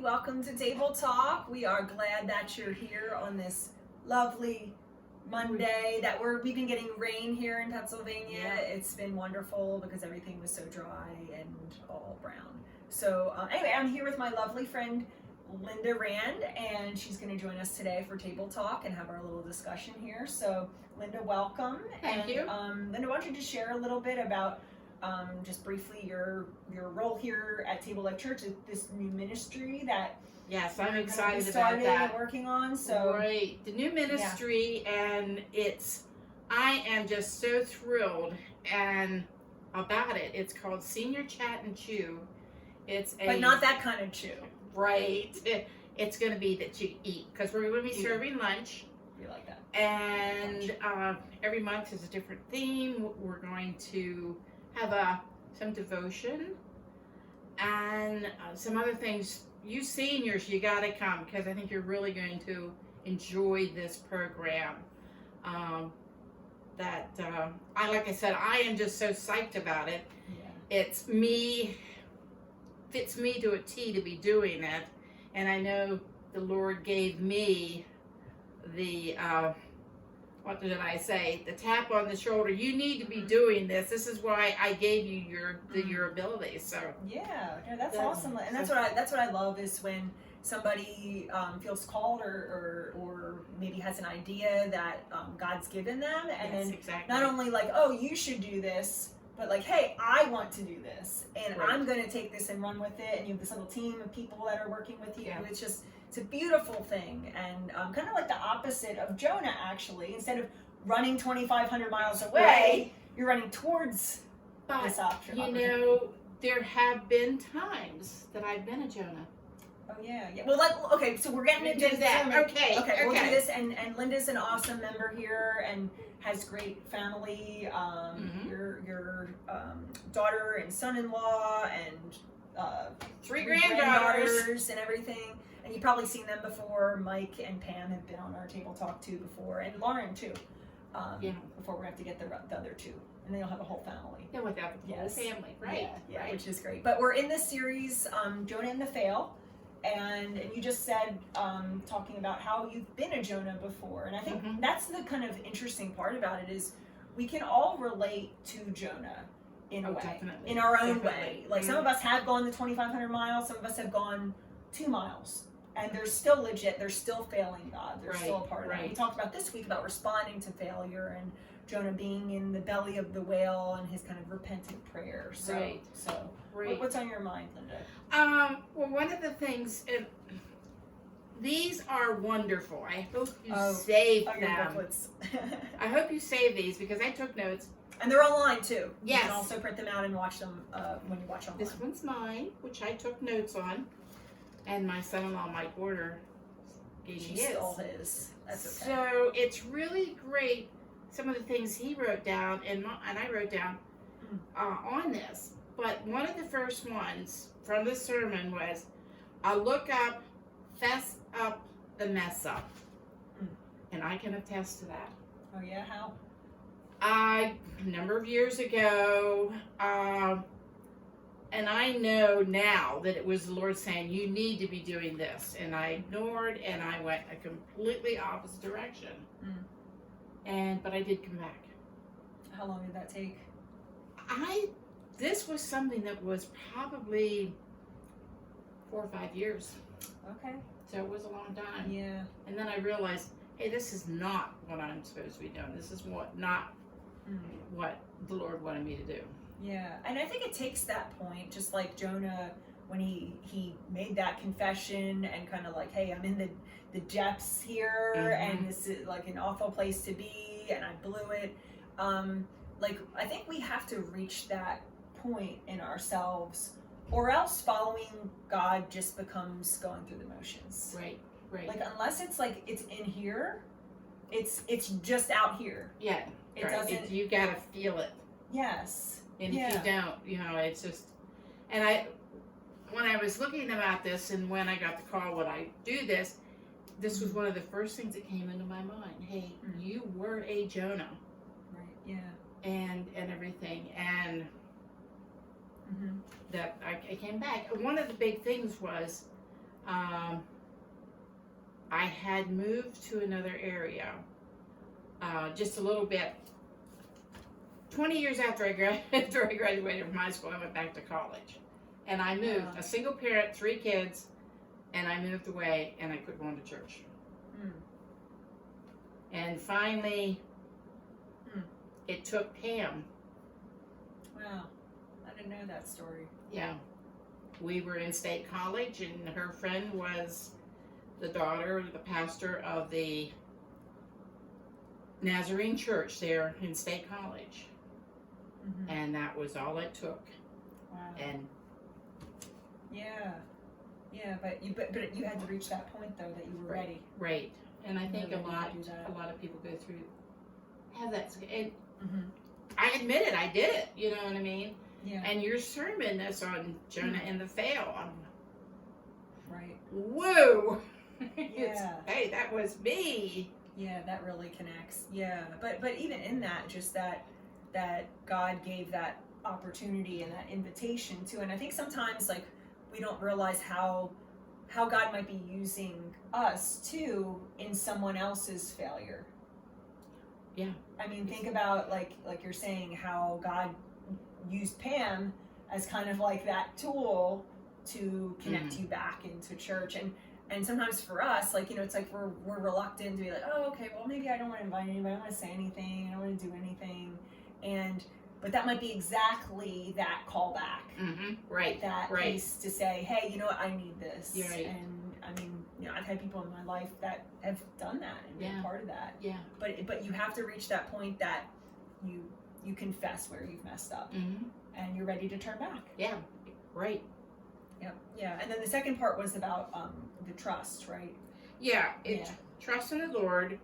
Welcome to Table Talk. We are glad that you're here on this lovely Monday we've been getting rain here in Pennsylvania. Yeah. It's been wonderful because everything was so dry and all brown. So anyway, I'm here with my lovely friend Linda Rand, and she's going to join us today for Table Talk and have our little discussion here. So Linda, welcome. Thank you. Linda, why don't you just share a little bit about just briefly your role here at Table Life Church, this new ministry that Yes, I'm you're excited gonna be about starting that. and working on. So Right, the new ministry, and I am just so thrilled and about it. It's called Senior Chat and Chew. but not that kind of chew. Right. It's going to be that you eat, because we're going to be serving lunch. You like that? And every month is a different theme. We're going to have some devotion and some other thing. You seniors, you got to come, because I think you're really going to enjoy this program. Like I said, I am just so psyched about it. Yeah. Fits me to a T to be doing it, and I know the Lord gave me the what did I say? The tap on the shoulder. You need to be doing this. This is why I gave you your abilities. So Yeah, that's awesome, and that's what I love is when somebody feels called or maybe has an idea that God's given them, and yes, then exactly. not only like, oh, you should do this, but like, hey, I want to do this, and Right. I'm going to take this and run with it, and you have this little team of people that are working with you. Yeah. It's a beautiful thing, and kind of like the opposite of Jonah, actually. Instead of running 2,500 miles away, Right. you're running towards But this option. you know, there have been times that I've been a Jonah. Oh yeah. Well, okay. So we're getting into Do that. this. Okay. We'll do this. And Linda's an awesome member here and has great family. Mhm. Your daughter and son-in-law and 3 granddaughters granddaughters. and everything. And you've probably seen them before. Mike and Pam have been on our table talk too before, and Lauren too. Yeah. Before we have to get the other two, and then you'll have a whole family. Yeah, without the whole Yes. family, right? Yeah, right. which is great. But we're in this series, Jonah and the Fail, and you just said talking about how you've been a Jonah before, and I think Mhm. that's the kind of interesting part about it is we can all relate to Jonah in a Oh, way, definitely. in our own Definitely. way. Like some of us have gone the 2,500 miles, some of us have gone 2 miles. And they're still legit, they're still failing God. They're still a part of that. Right. We talked about this week about responding to failure and Jonah being in the belly of the whale and his kind of repentant prayer. So, Right. Right. What's on your mind, Linda? Well, one of the things, these are wonderful. I hope you save Your them. booklets. I hope you save these, because I took notes. And they're online too. You Yes. can also print them out and watch them when you watch online. This one's mine, which I took notes on, and my son-in-law, Mike Order, gave me She his. stole his. That's okay. So it's really great, some of the things he wrote down, and I wrote down on this. But one of the first ones from the sermon was, "I'll look up, fess up the mess up." And I can attest to that. Oh yeah, how? A number of years ago, and I know now that it was the Lord saying, you need to be doing this. And I ignored, and I went a completely opposite direction. But I did come back. How long did that take? This was something that was probably 4 or 5 years. Okay. So it was a long time. Yeah. And then I realized, hey, this is not what I'm supposed to be doing. This is not what the Lord wanted me to do. Yeah, and I think it takes that point, just like Jonah, when he made that confession and kind of like, hey, I'm in the depths here, and this is like an awful place to be, and I blew it. Like, I think we have to reach that point in ourselves, or else following God just becomes going through the motions. Right. Like, unless it's like it's in here, it's just out here. Yeah. It right. doesn't. You gotta feel it. Yes. And if you don't, it's just, and when I was looking about this, and when I got the call, would I do this, this was one of the first things that came into my mind. Hey, you were a Jonah. Right, yeah. And everything, and that I came back. One of the big things was, I had moved to another area just a little bit. 20 years after I graduated from high school, I went back to college. And I moved, a single parent, 3 kids, and I moved away and I quit going to church. And finally, it took Pam. Wow. I didn't know that story. Yeah. We were in State College, and her friend was the daughter of the pastor of the Nazarene Church there in State College. And that was all it took. Wow. And yeah, but you had to reach that point though that you were ready. Right. And I think a lot of people go through have that. And I admit it. I did it. You know what I mean? Yeah. And your sermon that's on Jonah and the fail. Right. Whoa. Yeah. Hey, that was me. Yeah, that really connects. Yeah, but even in that, just that God gave that opportunity and that invitation to, and I think sometimes like we don't realize how God might be using us too in someone else's failure. Yeah. I mean, think about like you're saying how God used Pam as kind of like that tool to connect you back into church. And sometimes for us, like, you know, it's like we're reluctant to be like, oh, okay, well, maybe I don't want to invite anybody, I don't want to say anything, I don't want to do anything. But that might be exactly that callback. Right. That piece to say, hey, you know what, I need this. You're right. And I mean, you know, I've had people in my life that have done that and been part of that. Yeah. But you have to reach that point that you confess where you've messed up and you're ready to turn back. Yeah. Right. Yeah. And then the second part was about the trust, right? Yeah. Trust in the Lord.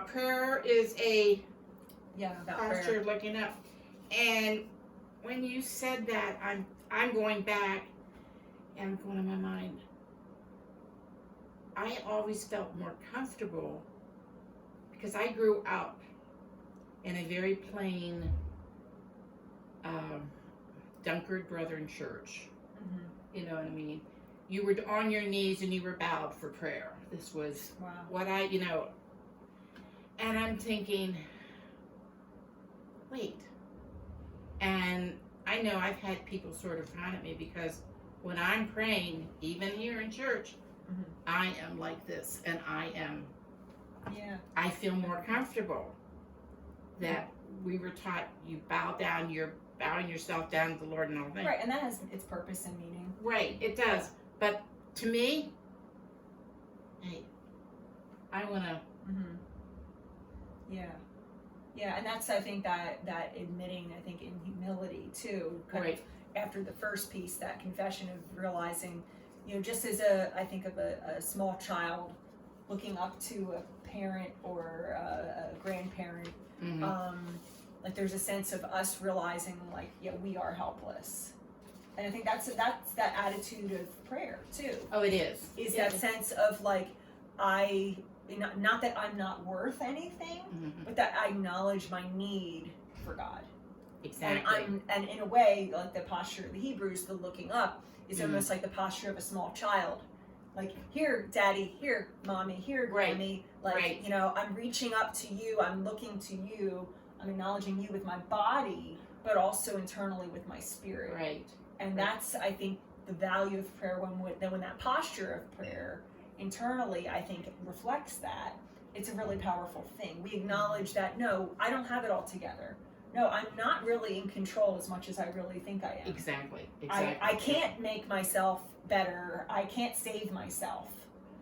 Prayer is about posture prayer. of looking up. And when you said that, I'm going back and I'm going in my mind. I always felt more comfortable because I grew up in a very plain Dunkard Brethren church. You know what I mean? You were on your knees and you were bowed for prayer. This was what and I'm thinking, wait. And I know I've had people sort of frown at me because when I'm praying, even here in church, I am like this, and I feel more comfortable that we were taught you bow down, you're bowing yourself down to the Lord and all things. Right, and that has its purpose and meaning. Right, it does. But to me, hey, I want to... Yeah, and that's, I think, that admitting, I think, in humility, too. Kind of after the first piece, that confession of realizing, you know, just as I think of a small child looking up to a parent or a grandparent, like there's a sense of us realizing, like, yeah, we are helpless. And I think that's that attitude of prayer, too. Oh, it is. Is that sense of, like, not that I'm not worth anything, but that I acknowledge my need for God. Exactly. And in a way, like the posture of the Hebrews, the looking up, is almost like the posture of a small child. Like, here, Daddy, here, Mommy, here, Grammy. Like, you know, I'm reaching up to you, I'm looking to you, I'm acknowledging you with my body, but also internally with my spirit. Right. And that's, I think, the value of prayer when that posture of prayer internally, I think, reflects that. It's a really powerful thing. We acknowledge that, no, I don't have it all together. No, I'm not really in control as much as I really think I am. Exactly. I can't make myself better. I can't save myself.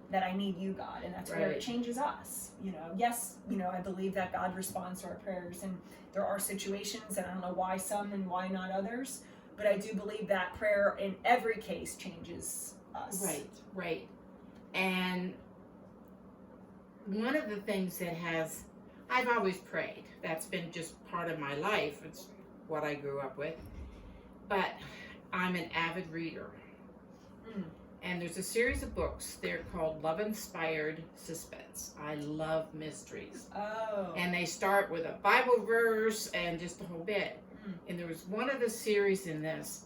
That I need you, God. And that's where it changes us. You know, yes, you know, I believe that God responds to our prayers. And there are situations, and I don't know why some and why not others, but I do believe that prayer in every case changes us. Right. And one of the things that I've always prayed. That's been just part of my life. It's what I grew up with. But I'm an avid reader. And there's a series of books. They're called Love Inspired Suspense. I love mysteries. Oh. And they start with a Bible verse and just a whole bit. And there was one of the series in this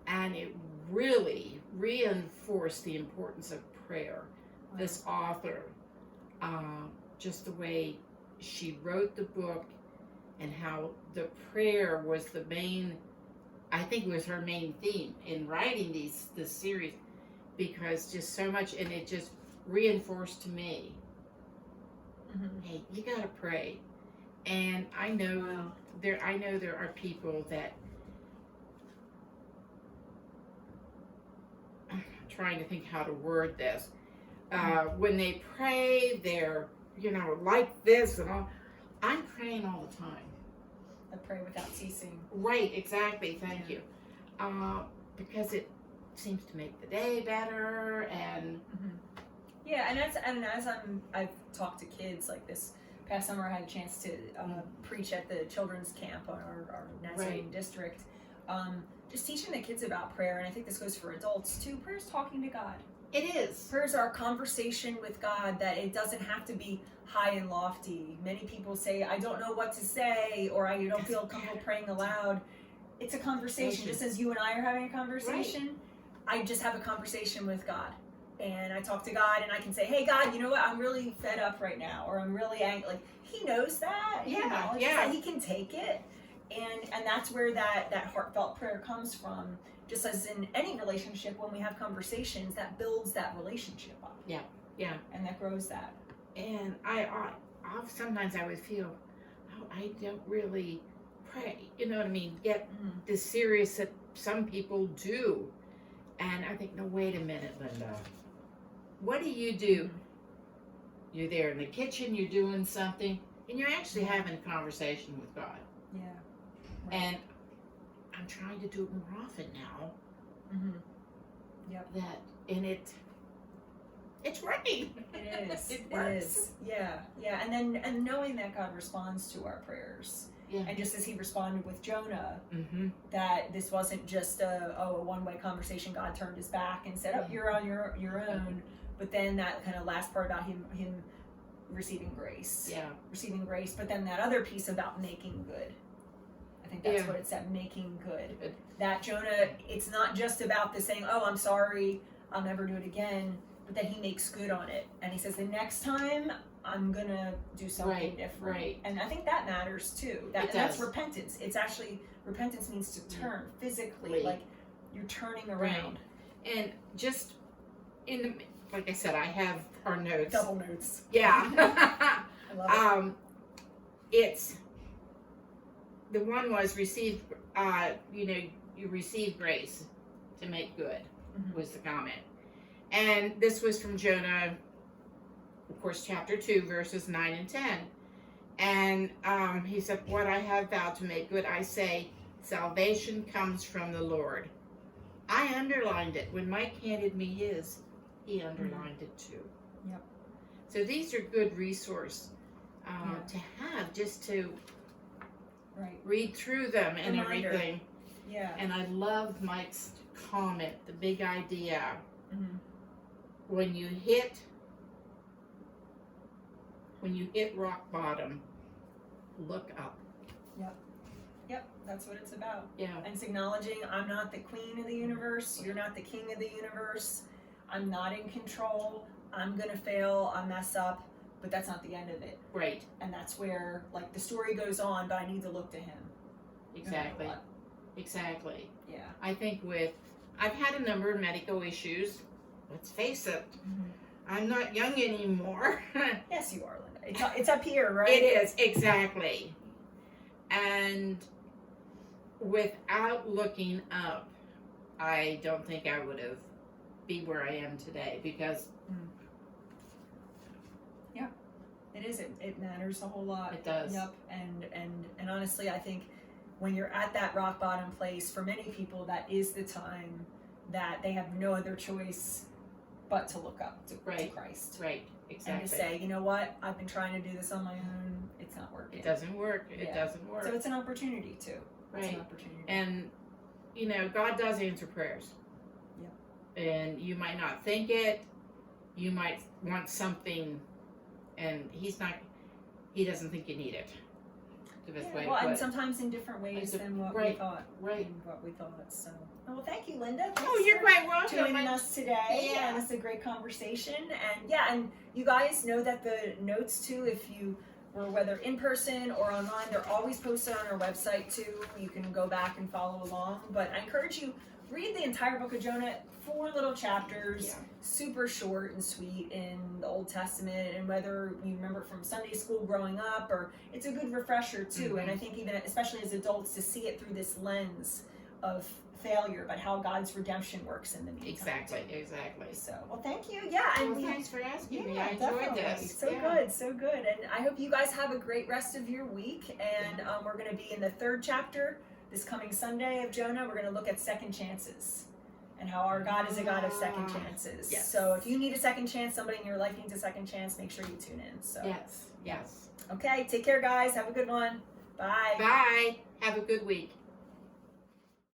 and it really reinforced the importance of prayer. Wow. This author, just the way she wrote the book, and how the prayer was the main, I think it was her main theme in writing this series, because just so much, and it just reinforced to me, hey, you gotta pray. And I know there are people that, I'm trying to think how to word this. When they pray, they're, like this and all. I'm praying all the time. I pray without ceasing. Right, exactly. Thank you. Because it seems to make the day better, and yeah, and as I've talked to kids, like this past summer, I had a chance to preach at the children's camp on our Nazarene district. Just teaching the kids about prayer, and I think this goes for adults too. Prayer's talking to God. It is. Prayer's our conversation with God, that it doesn't have to be high and lofty. Many people say, I don't know what to say, or I don't feel comfortable praying aloud. It's a conversation, just as you and I are having a conversation. Right. I just have a conversation with God. And I talk to God, and I can say, hey, God, you know what? I'm really fed up right now, or I'm really angry. Like, he knows that. He acknowledges that. He can take it. And that's where that heartfelt prayer comes from. Just as in any relationship, when we have conversations, that builds that relationship up. Yeah. And that grows that. And I sometimes I would feel, I don't really pray. You know what I mean? Get this serious that some people do. And I think, no, wait a minute, Linda. What do you do? You're there in the kitchen, you're doing something, and you're actually having a conversation with God. Yeah. Right. And I'm trying to do it more often now. Yep. It's working. It is. It works. Is. Yeah. And knowing that God responds to our prayers. Yeah. And just as he responded with Jonah, that this wasn't just a one-way conversation. God turned his back and said, you're on your own. But then that kind of last part about him receiving grace. Yeah. Receiving grace. But then that other piece about making good. I think that's what it said, making good. That Jonah, it's not just about the saying, I'm sorry, I'll never do it again, but that he makes good on it. And he says, the next time, I'm going to do something different. Right. And I think that matters too. That's repentance. It's actually, repentance means to turn physically, like you're turning around. Right. And just like I said, I have our notes. Double notes. Yeah. I love it. It's, the one was receive, you receive grace to make good, was the comment. And this was from Jonah, of course, chapter 2, verses 9 and 10. And he said, what I have vowed to make good, I say, salvation comes from the Lord. I underlined it. When Mike handed me his, he underlined it too. Yep. So these are good resource to have, just to read through them and everything. Yeah. And I love Mike's comment, the big idea. When you hit rock bottom, look up. Yep, that's what it's about. Yeah. And it's acknowledging, I'm not the queen of the universe, you're not the king of the universe, I'm not in control, I'm gonna fail, I mess up, but that's not the end of it. Right. And that's where, like, the story goes on, but I need to look to him. Exactly. Exactly. Yeah. I think I've had a number of medical issues. Let's face it, I'm not young anymore. Yes, you are, Linda. It's up here, right? It is, exactly. And without looking up, I don't think I would have been where I am today, because it is. It matters a whole lot. It does. Yep. And honestly, I think when you're at that rock bottom place, for many people, that is the time that they have no other choice but to look up to Christ. Right. Exactly. And to say, you know what? I've been trying to do this on my own. It's not working. It doesn't work. It doesn't work. So it's an opportunity too. Right. It's an opportunity. And God does answer prayers. Yeah. And you might not think it. You might want something. And he doesn't think you need it. the best Yeah, way well, to and put it. sometimes in different ways than what we Right, thought. right. What we thought. So, well, thank you, Linda. Thanks Oh, you're for quite welcome. joining us today. Yeah. And it's a great conversation. And yeah, and you guys know that the notes too, if you were whether in person or online, they're always posted on our website too. You can go back and follow along. But I encourage you, read the entire book of Jonah, 4 little chapters. Yeah. Super short and sweet in the Old Testament, and whether you remember it from Sunday school growing up, or it's a good refresher too. And I think even especially as adults to see it through this lens of failure, but how God's redemption works in the meantime. Exactly. So, well, thank you. Yeah, and Well, thanks for asking me. yeah, I enjoyed definitely. this. So good, so good. And I hope you guys have a great rest of your week. And we're going to be in the 3rd chapter this coming Sunday of Jonah. We're going to look at second chances and how our God is a God of second chances. Yes. So if you need a second chance, somebody in your life needs a second chance, make sure you tune in. So Yes. Okay, take care, guys. Have a good one. Bye. Bye. Have a good week.